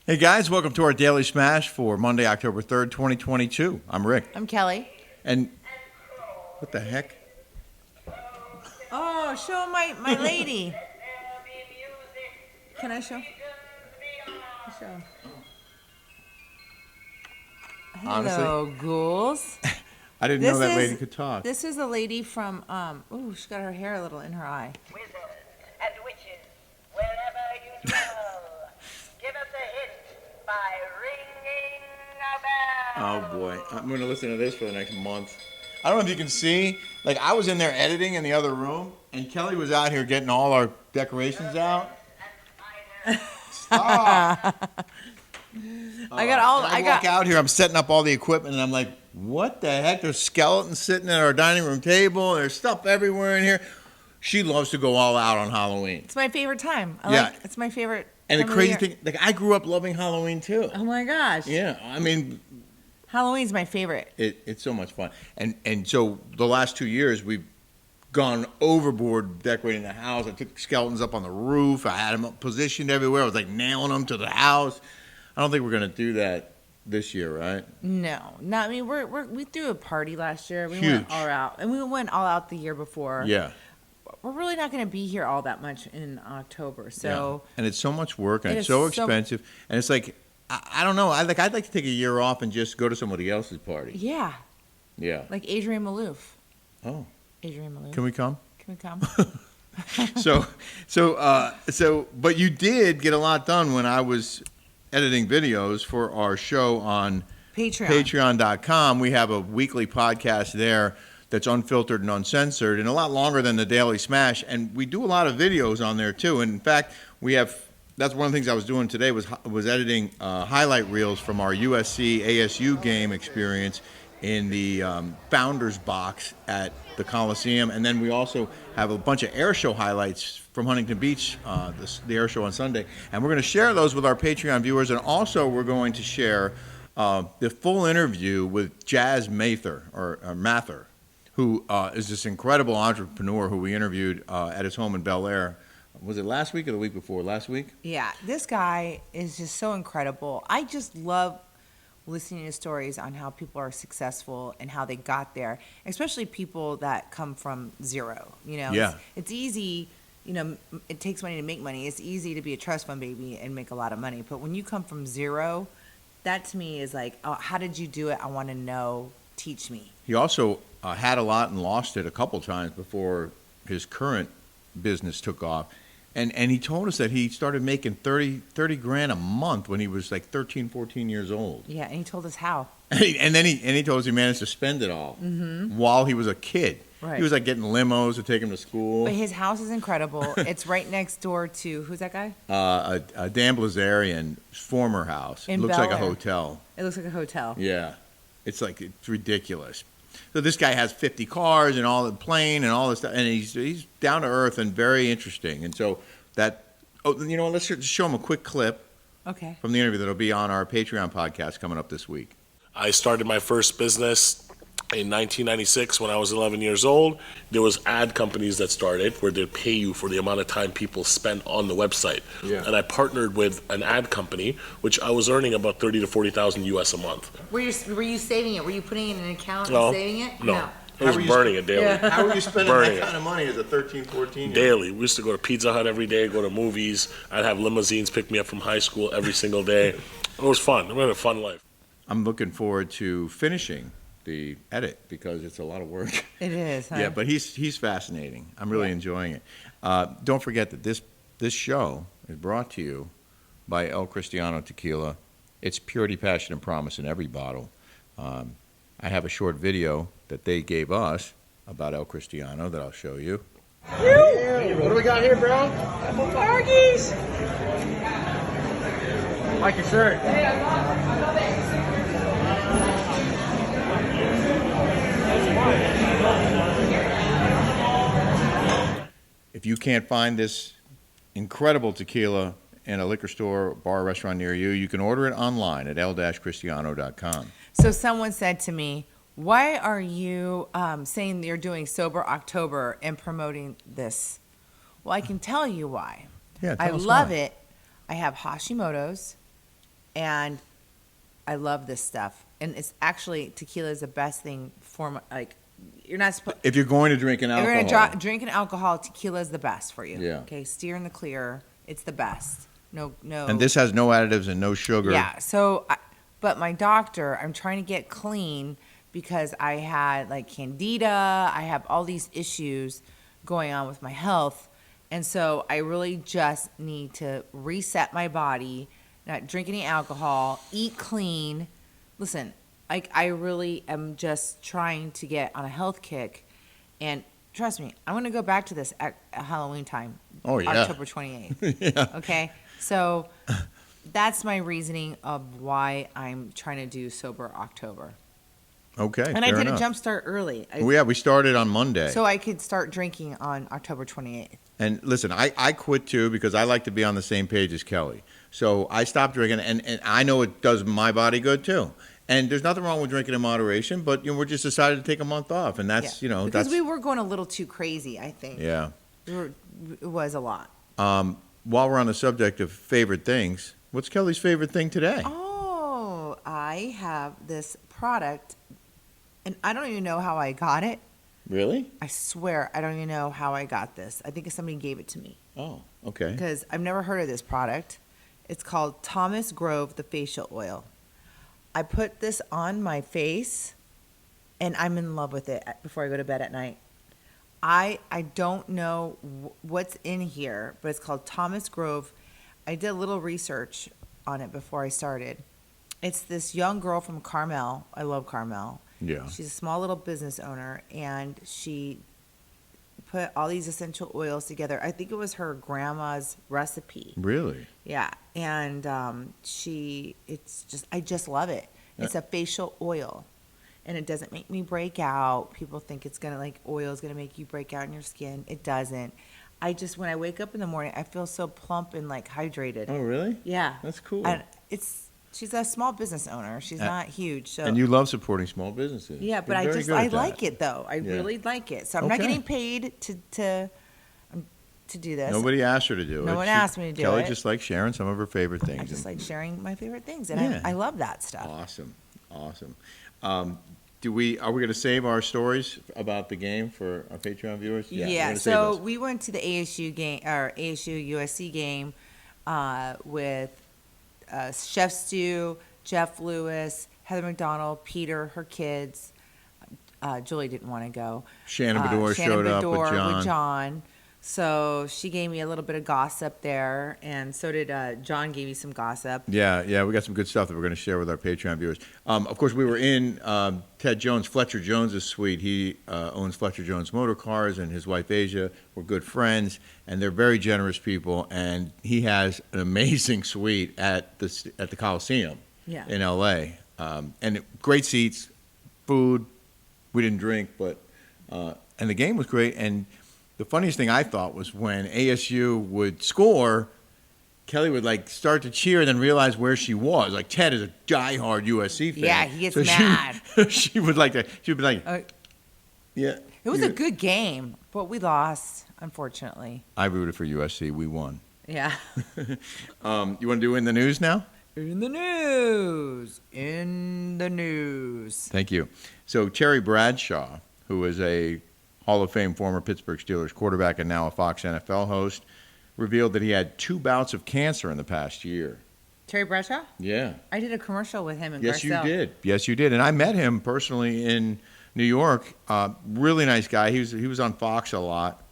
Hey guys, welcome to our Daily Smash for Monday, October 3rd, 2022. I'm Rick. I'm Kelly. And what the heck? Oh, show my lady. Can I show? Hello, ghouls. I didn't know that lady could talk. This is a lady from, she's got her hair a little in her eye. Wizards and witches, wherever you dwell, give us a hint by ringing a bell. Oh boy, I'm going to listen to this for the next month. I don't know if you can see, like I was in there editing in the other room, and Kelly was out here getting all our decorations out. Stop! I walk out here, I'm setting up all the equipment, and I'm like, what the heck? There's skeletons sitting at our dining room table. There's stuff everywhere in here. She loves to go all out on Halloween. It's my favorite time. It's my favorite. And the time of crazy year. thing, like I grew up loving Halloween too. Oh my gosh. Yeah, I mean, Halloween's my favorite. it's so much fun. And so the last 2 years we've gone overboard decorating the house. I took skeletons up on the roof. I had them positioned everywhere. I was like nailing them to the house. I don't think we're gonna do that this year, right? No, not. I mean, we threw a party last year. We Huge. went all out, and we went all out the year before. Yeah. We're really not going to be here all that much in October, so. Yeah. And it's so much work, and It it's is so so- expensive, and it's like I don't know. I'd like to take a year off and just go to somebody else's party. Yeah, Yeah. like Adrian Malouf. Oh. Adrian Malouf. Can we come? Can we come? But you did get a lot done when I was editing videos for our show on Patreon. Patreon.com. We have a weekly podcast there that's unfiltered and uncensored, and a lot longer than the Daily Smash. And we do a lot of videos on there too. And in fact, that's one of the things I was doing today was editing highlight reels from our USC ASU game experience in the Founders Box at the Coliseum. And then we also have a bunch of air show highlights from Huntington Beach, the air show on Sunday. And we're going to share those with our Patreon viewers. And also we're going to share the full interview with Jazz Mather, who is this incredible entrepreneur who we interviewed at his home in Bel Air. Was it last week or the week before? Last week? Yeah, this guy is just so incredible. I just love listening to stories on how people are successful and how they got there, especially people that come from zero. You know, Yeah. It's easy. You know, it takes money to make money. It's easy to be a trust fund baby and make a lot of money. But when you come from zero, that to me is like, oh, how did you do it? I want to know. Teach me. He also had a lot and lost it a couple times before his current business took off. And he told us that he started making 30 grand a month when he was like 13, 14 years old. Yeah, and he told us how. And then he told us he managed to spend it all while he was a kid. Right. He was like getting limos to take him to school. But his house is incredible. It's right next door to, who's that guy? A Dan Blazarian former house. In It looks Bel like a Air. hotel. It looks like a hotel. Yeah. It's ridiculous. So this guy has 50 cars and all the plane and all this stuff, and he's down to earth and very interesting. And so let's just show him a quick clip Okay. from the interview that'll be on our Patreon podcast coming up this week. I started my first business in 1996 when I was 11 years old. There was ad companies that started where they'd pay you for the amount of time people spent on the website. Yeah. And I partnered with an ad company, which I was earning about 30 to 40,000 US a month. Were you saving it? Were you putting it in an account No, and saving it? no. I was burning it daily. Yeah. How are you spending Burning that it. kind of money as a 13, 14 year Daily. We used to go to Pizza Hut every day, go to movies. I'd have limousines pick me up from high school every single day. It was fun. I had a fun life. I'm looking forward to finishing the edit because it's a lot of work. It is, huh? Yeah, but he's fascinating. I'm really enjoying it. Don't forget that this show is brought to you by El Cristiano Tequila. It's purity, passion, and promise in every bottle. I have a short video that they gave us about El Cristiano that I'll show you. What do we got here, bro? Apple Parkies! Like your shirt. If you can't find this incredible tequila in a liquor store, bar, or restaurant near you, you can order it online at el-cristiano.com. So someone said to me, why are you saying you're doing Sober October and promoting this? Well, I can tell you why. Yeah, I tell us love why. it. I have Hashimoto's, and I love this stuff. And it's actually, tequila is the best thing for you're not supposed. If you're going to drink an If alcohol. you're gonna drink an alcohol, tequila is the best for you. Yeah. Okay, steer in the clear. It's the best. No. And this has no additives and no sugar. Yeah. So, but my doctor, I'm trying to get clean because I had like candida. I have all these issues going on with my health, and so I really just need to reset my body, not drink any alcohol, eat clean. Listen, like I really am just trying to get on a health kick, and trust me, I'm going to go back to this at Halloween time. Oh, yeah. October 28th. Okay, so that's my reasoning of why I'm trying to do sober October. Okay. And I fair did enough. a jump start early. We started on Monday. So I could start drinking on October 28th. And listen, I quit too because I like to be on the same page as Kelly. So I stopped drinking, and I know it does my body good too. And there's nothing wrong with drinking in moderation, but we just decided to take a month off, and that's Because that's we were going a little too crazy, I think. yeah. It was a lot. While we're on the subject of favorite things, what's Kelly's favorite thing today? Oh, I have this product, and I don't even know how I got it. Really? I swear, I don't even know how I got this. I think somebody gave it to me Oh, okay. because I've never heard of this product. It's called Thomas Grove, the facial oil. I put this on my face, and I'm in love with it before I go to bed at night. I don't know what's in here, but it's called Thomas Grove. I did a little research on it before I started. It's this young girl from Carmel. I love Carmel. Yeah. She's a small little business owner, and she put all these essential oils together. I think it was her grandma's recipe. Really? Yeah, and I just love it. It's a facial oil, and it doesn't make me break out. People think it's gonna oil is gonna make you break out in your skin. It doesn't. When I wake up in the morning, I feel so plump and hydrated. Oh, really? Yeah, That's cool. and she's a small business owner. She's not huge, so And you love supporting small businesses. yeah, but You're very good at that. like it though. I really like it. So I'm not Okay. getting paid to do this. Nobody asked her to do it. No one asked me to do Kelly it. just likes sharing some of her favorite things. I just and- like sharing my favorite things, and Yeah. I love that stuff. Awesome. Are we going to save our stories about the game for our Patreon viewers? we're Yeah. gonna save So those. we went to the ASU game or ASU USC game with Chef Stu, Jeff Lewis, Heather McDonald, Peter, her kids. Julie didn't want to go. Shannon Bedore showed up with John. with John. So she gave me a little bit of gossip there, and so did John. Gave me some gossip. Yeah, we got some good stuff that we're going to share with our Patreon viewers. Of course, we were in Ted Jones, Fletcher Jones's suite. He owns Fletcher Jones Motor Cars, and his wife Asia were good friends, and they're very generous people. And he has an amazing suite at the Coliseum in L.A. And great seats, food. We didn't drink, but and the game was great. And the funniest thing I thought was when ASU would score, Kelly would start to cheer and then realize where she was. Like Ted is a diehard USC fan. Yeah, he gets so mad. She would like to. She would be like, "Yeah." It was a good game, but we lost, unfortunately. I rooted for USC. We won. Yeah. You want to do in the news now? In the news. In the news. Thank you. So Terry Bradshaw, who is a Hall of Fame former Pittsburgh Steelers quarterback and now a Fox NFL host, revealed that he had 2 bouts of cancer in the past year. Terry Bradshaw? Yeah. I did a commercial with him in Yes, Garcelle. you did. Yes, you did. And I met him personally in New York. Really nice guy. He was on Fox a lot.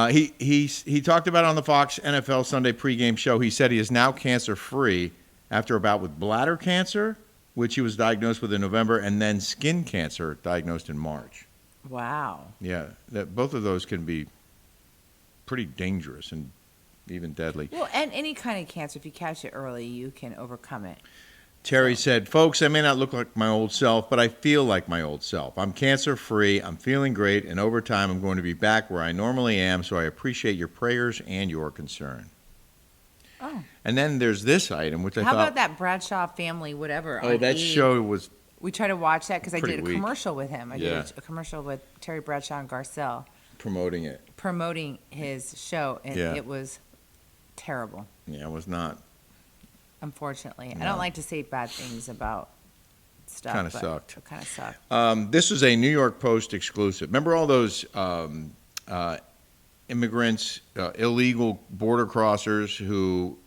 He talked about it on the Fox NFL Sunday pregame show. He said he is now cancer-free after a bout with bladder cancer, which he was diagnosed with in November, and then skin cancer diagnosed in March. Wow. Yeah, both of those can be pretty dangerous and even deadly. Well, and any kind of cancer, if you catch it early, you can overcome it. Terry said, "Folks, I may not look like my old self, but I feel like my old self. I'm cancer-free, I'm feeling great, and over time I'm going to be back where I normally am, so I appreciate your prayers and your concern." Oh. And then there's this item, which I How thought... about that Bradshaw family, whatever? Oh, on that E! show was... We tried to watch that because I pretty did a weak. commercial with him. I Yeah. did a commercial with Terry Bradshaw and Garcelle promoting it. promoting his show, and Yeah. it was terrible. Yeah, it was not Unfortunately, I No. don't like to say bad things about stuff. Kinda but sucked. It kind of sucked. This is a New York Post exclusive. Remember all those immigrants, illegal border crossers who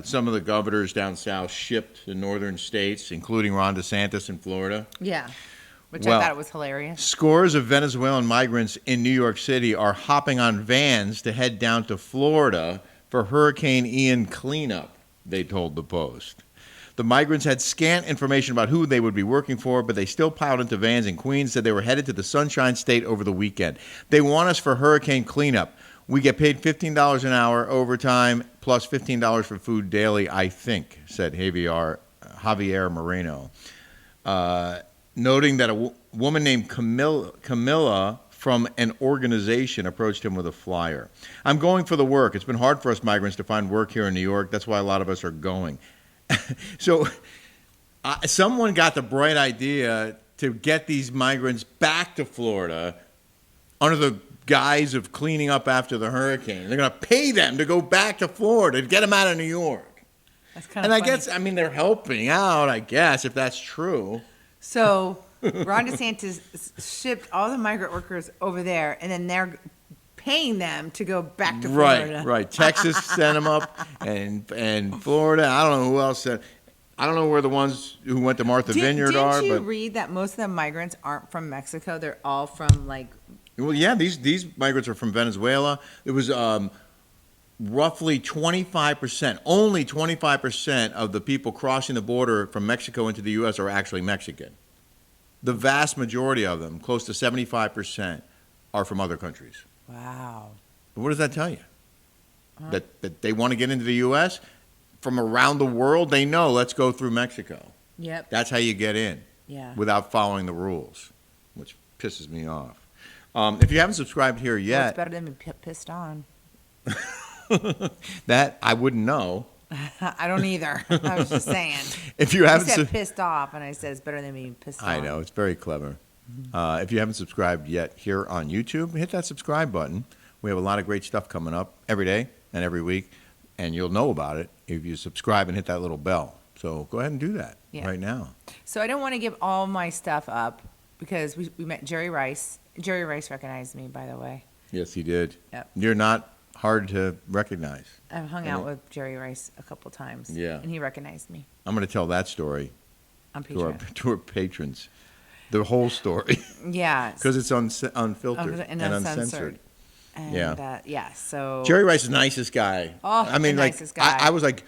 some of the governors down south shipped to northern states, including Ron DeSantis in Florida? Yeah, which Well, I thought was hilarious. Scores of Venezuelan migrants in New York City are hopping on vans to head down to Florida for Hurricane Ian cleanup, they told the Post. The migrants had scant information about who they would be working for, but they still piled into vans in Queens, said they were headed to the Sunshine State over the weekend. They want us for hurricane cleanup. We get paid $15 an hour overtime plus $15 for food daily, I think, said Javier Moreno. Noting that a woman named Camilla from an organization approached him with a flyer. I'm going for the work. It's been hard for us migrants to find work here in New York. That's why a lot of us are going. So someone got the bright idea to get these migrants back to Florida under the guise of cleaning up after the hurricane. They're going to pay them to go back to Florida to get them out of New York. That's kind And of I guess, I mean, they're helping out, I guess, if that's true. So Ron DeSantis shipped all the migrant workers over there, and then they're paying them to go back to Florida. Right. Texas sent them up, and Florida. I don't know who else said. I don't know where the ones who went to Martha Vineyard are, Didn't you but read that most of the migrants aren't from Mexico? They're all from like. well, yeah, these migrants are from Venezuela. It was roughly 25%. Only 25% of the people crossing the border from Mexico into the U.S. are actually Mexican. The vast majority of them, close to 75%, are from other countries. Wow. What does that tell you? That they want to get into the U.S. from around the world? They know, let's go through Mexico. Yep. That's how you get in Yeah. without following the rules, which pisses me off. If you haven't subscribed here Well, yet, it's better than being pissed on. that I wouldn't know. I don't either. I was just saying. If you You haven't, said pissed off, and I said it's better than being pissed on. I know it's very clever. If you haven't subscribed yet here on YouTube, hit that subscribe button. We have a lot of great stuff coming up every day and every week, and you'll know about it if you subscribe and hit that little bell. So go ahead and do that right now. So I don't want to give all my stuff up because we met Jerry Rice. Jerry Rice recognized me, by the way. Yes, he did. Yep. You're not hard to recognize. I've hung out with Jerry Rice a couple times. Yeah. And he recognized me I'm going to tell that story on to our, Patreon. to our patrons. The whole story. Yeah. Because it's unfiltered and and uncensored. uncensored. And, Yeah. yeah, so. Jerry Rice is the nicest guy. Oh, I mean, the like, nicest guy. I was like,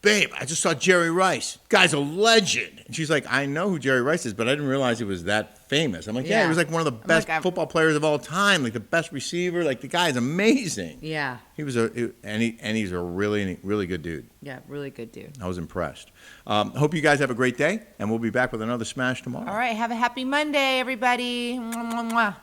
babe, I just saw Jerry Rice. Guy's a legend. And she's like, I know who Jerry Rice is, but I didn't realize he was that famous. I'm like, yeah, Yeah. he was like one of the best like, football players of all time, like the best receiver. Like the guy's amazing. Yeah. He was and he's a really, really good dude. Yeah, really good dude. I was impressed. Hope you guys have a great day, and we'll be back with another Smash tomorrow. All right, have a happy Monday, everybody. Mwah, mwah, mwah.